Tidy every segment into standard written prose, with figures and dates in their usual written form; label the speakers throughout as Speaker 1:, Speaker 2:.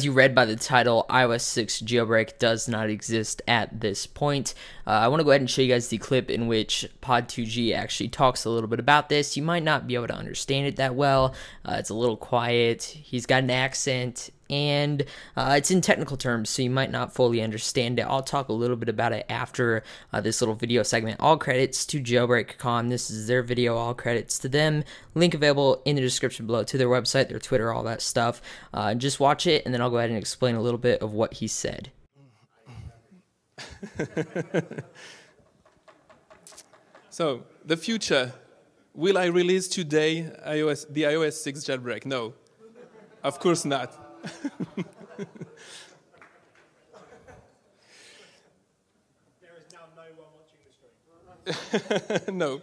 Speaker 1: As you read by the title, iOS 6 jailbreak does not exist at this point. I want to go ahead and show you guys the clip in which Pod2g actually talks a little bit about this. You might not be able to understand it that well. It's a little quiet. He's got an accent, and it's in technical terms, so you might not fully understand it. I'll talk a little bit about it after this little video segment. All credits to JailbreakCon. This is their video. All credits to them. Link available in the description below to their website, their Twitter, all that stuff. Just watch it, and then I'll go ahead and explain a little bit of what he said.
Speaker 2: So, the future. Will I release today the iOS 6 jailbreak? No, of course not.
Speaker 3: There is now no one watching the stream.
Speaker 2: No.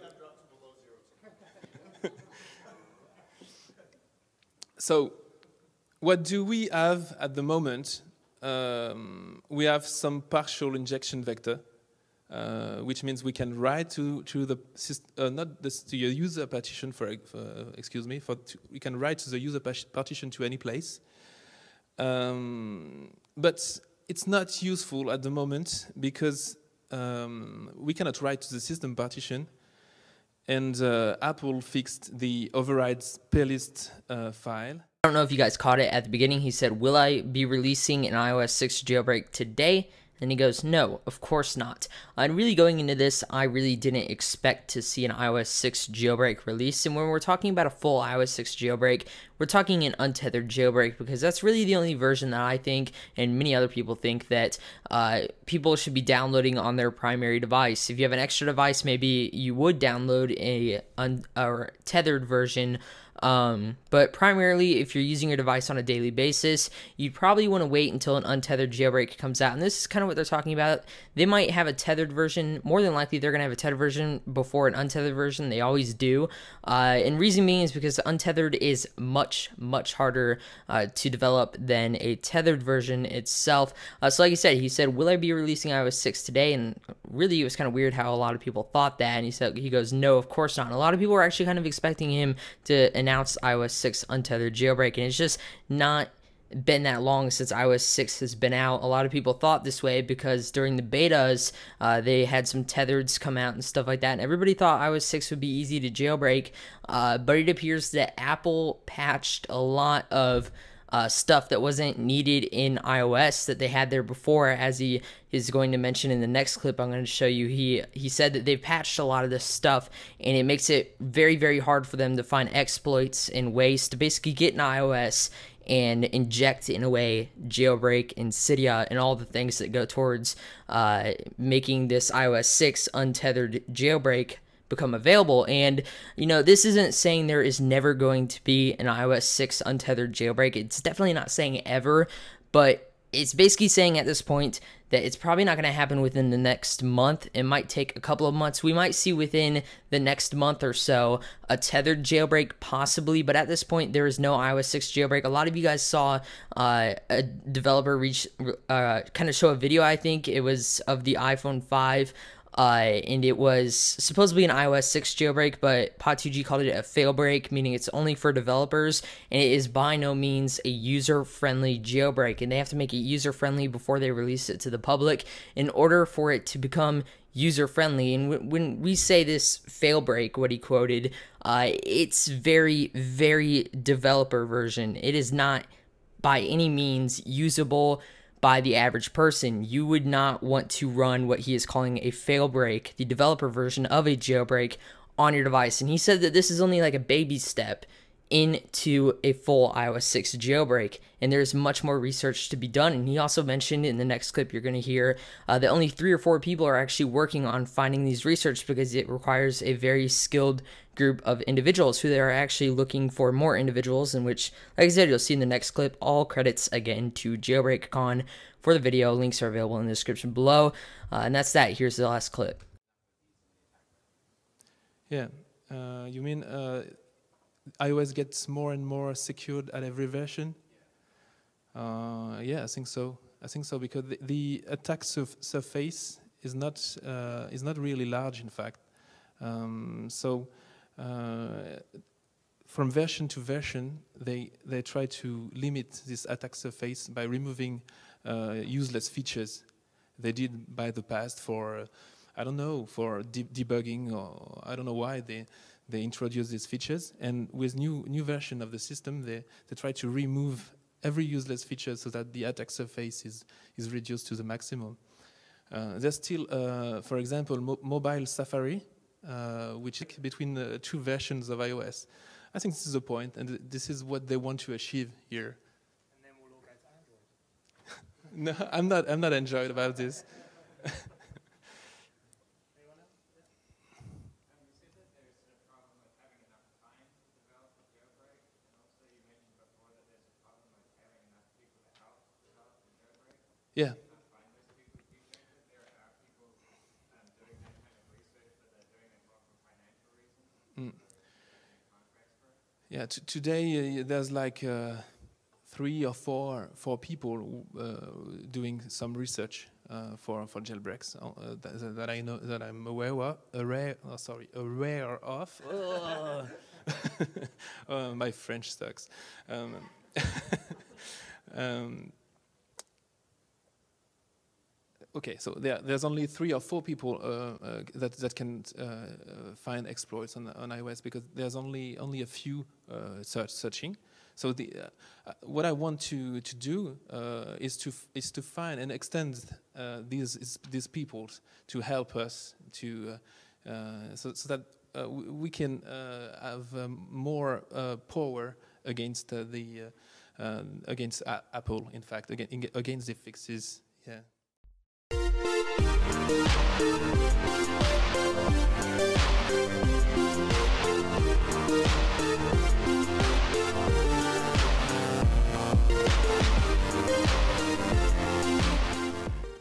Speaker 2: So, what do we have at the moment? We have some partial injection vector, which means we can write to the to your user partition we can write to the user partition to any place. But it's not useful at the moment because we cannot write to the system partition, and Apple fixed the overrides playlist file.
Speaker 1: I don't know if you guys caught it at the beginning. He said, will I be releasing an iOS 6 jailbreak today? And he goes, no, of course not. And really going into this, I really didn't expect to see an iOS 6 jailbreak release. And when we're talking about a full iOS 6 jailbreak, we're talking an untethered jailbreak, because that's really the only version that I think, and many other people think, that people should be downloading on their primary device. If you have an extra device, maybe you would download a tethered version. But primarily, if you're using your device on a daily basis, you'd probably want to wait until an untethered jailbreak comes out. And this is kind of what they're talking about. They might have a tethered version. More than likely, they're going to have a tethered version before an untethered version. They always do. And reason being is because untethered is much, much harder to develop than a tethered version itself. So like I said, he said, will I be releasing iOS 6 today? And really, it was kind of weird how a lot of people thought that. And he goes, no, of course not. And a lot of people were actually kind of expecting him to announced iOS 6 untethered jailbreak, and it's just not been that long since iOS 6 has been out. A lot of people thought this way because during the betas, they had some tethereds come out and stuff like that, and everybody thought iOS 6 would be easy to jailbreak, but it appears that Apple patched a lot of stuff that wasn't needed in iOS that they had there before, as he is going to mention in the next clip I'm going to show you. He said that they've patched a lot of this stuff, and it makes it very, very hard for them to find exploits and ways to basically get in iOS and inject, in a way, Jailbreak and Cydia and all the things that go towards making this iOS 6 untethered jailbreak become available. And you know, this isn't saying there is never going to be an iOS 6 untethered jailbreak. It's definitely not saying ever, but it's basically saying at this point that it's probably not going to happen within the next month. It might take a couple of months. We might see within the next month or so a tethered jailbreak possibly, but at this point there is no iOS 6 jailbreak. A lot of you guys saw a developer kind of show a video, I think it was of the iPhone 5, and it was supposedly an iOS 6 jailbreak, but Pod2g called it a failbreak, meaning it's only for developers, and it is by no means a user-friendly jailbreak, and they have to make it user-friendly before they release it to the public in order for it to become user-friendly. And when we say this failbreak, what he quoted, it's very, very developer version. It is not by any means usable by the average person. You would not want to run what he is calling a failbreak, the developer version of a jailbreak, on your device. And he said that this is only like a baby step into a full iOS 6 jailbreak, and there's much more research to be done. And he also mentioned in the next clip you're going to hear that only 3 or 4 people are actually working on finding these research, because it requires a very skilled group of individuals who they are actually looking for more individuals, in which, like I said, you'll see in the next clip. All credits again to JailbreakCon for the video. Links are available in the description below, and that's that. Here's the last clip.
Speaker 2: Yeah, you mean iOS gets more and more secured at every version? Yeah, I think so. I think so, because the attack surface is not really large, in fact. from version to version, they try to limit this attack surface by removing useless features they did by the past for, I don't know, for debugging, or I don't know why they introduced these features. And with new version of the system, they try to remove every useless feature so that the attack surface is reduced to the maximum. There's still, for example, mobile Safari, which is between two versions of iOS. I think this is the point, and this is what they want to achieve here.
Speaker 3: And then we'll all go to Android.
Speaker 2: No, I'm not enjoyed about this.
Speaker 3: Anyone else? Yeah.
Speaker 4: You said that there's a problem with having enough time to develop a jailbreak, and also you mentioned before that there's a problem with having enough people to help develop the jailbreak.
Speaker 2: Yeah.
Speaker 4: Not find those people to be effective. There are people doing that kind of research, but they're doing it more for financial reasons. Contracts for.
Speaker 2: Yeah. Today there's like 3 or 4 people doing some research for jailbreaks that I know, that I'm aware of. My French sucks. Okay, so there's only 3 or 4 people that can find exploits on iOS, because there's only a few searching. So what I want to do is to find and extend these people to help us to so that we can have more power against against Apple. In fact, against the fixes. Yeah.